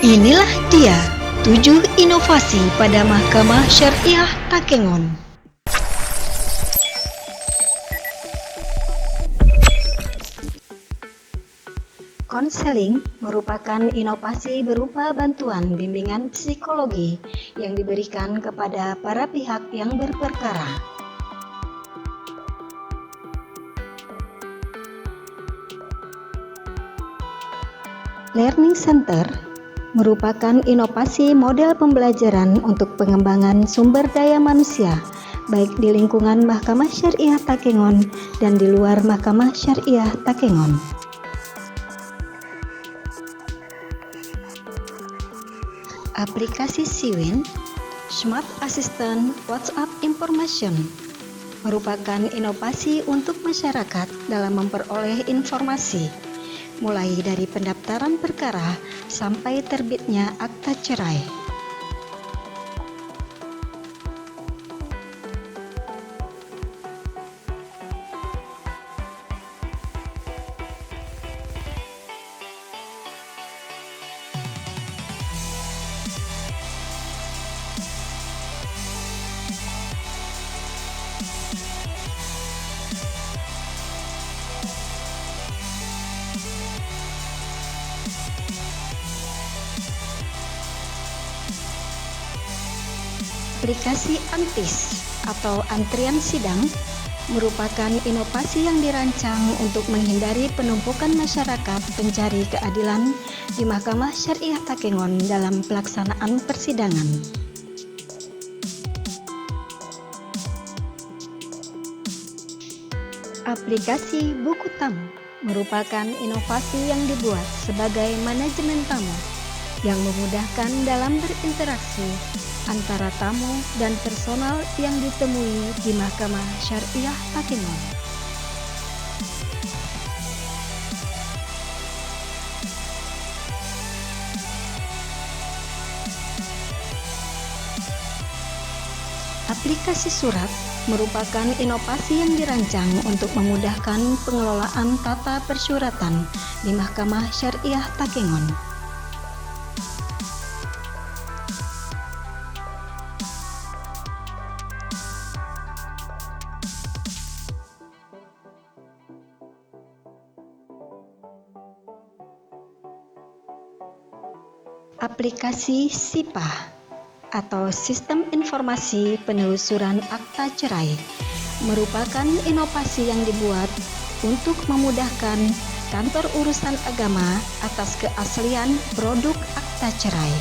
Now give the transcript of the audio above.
Inilah dia 7 inovasi pada Mahkamah Syariah Takengon. Konseling merupakan inovasi berupa bantuan bimbingan psikologi yang diberikan kepada para pihak yang berperkara. Learning Center merupakan inovasi model pembelajaran untuk pengembangan sumber daya manusia, baik di lingkungan Mahkamah Syariah Takengon dan di luar Mahkamah Syariah Takengon. Aplikasi Siwin, Smart Assistant WhatsApp Information, merupakan inovasi untuk masyarakat dalam memperoleh informasi, mulai dari pendaftaran perkara sampai terbitnya akta cerai. Aplikasi Antis atau antrian sidang merupakan inovasi yang dirancang untuk menghindari penumpukan masyarakat pencari keadilan di Mahkamah Syariah Takengon dalam pelaksanaan persidangan. Aplikasi Buku Tamu merupakan inovasi yang dibuat sebagai manajemen tamu yang memudahkan dalam berinteraksi antara tamu dan personal yang ditemui di Mahkamah Syariah Takengon. Aplikasi surat merupakan inovasi yang dirancang untuk memudahkan pengelolaan tata persuratan di Mahkamah Syariah Takengon. Aplikasi SIPA atau Sistem Informasi Penelusuran Akta Cerai merupakan inovasi yang dibuat untuk memudahkan kantor urusan agama atas keaslian produk akta cerai.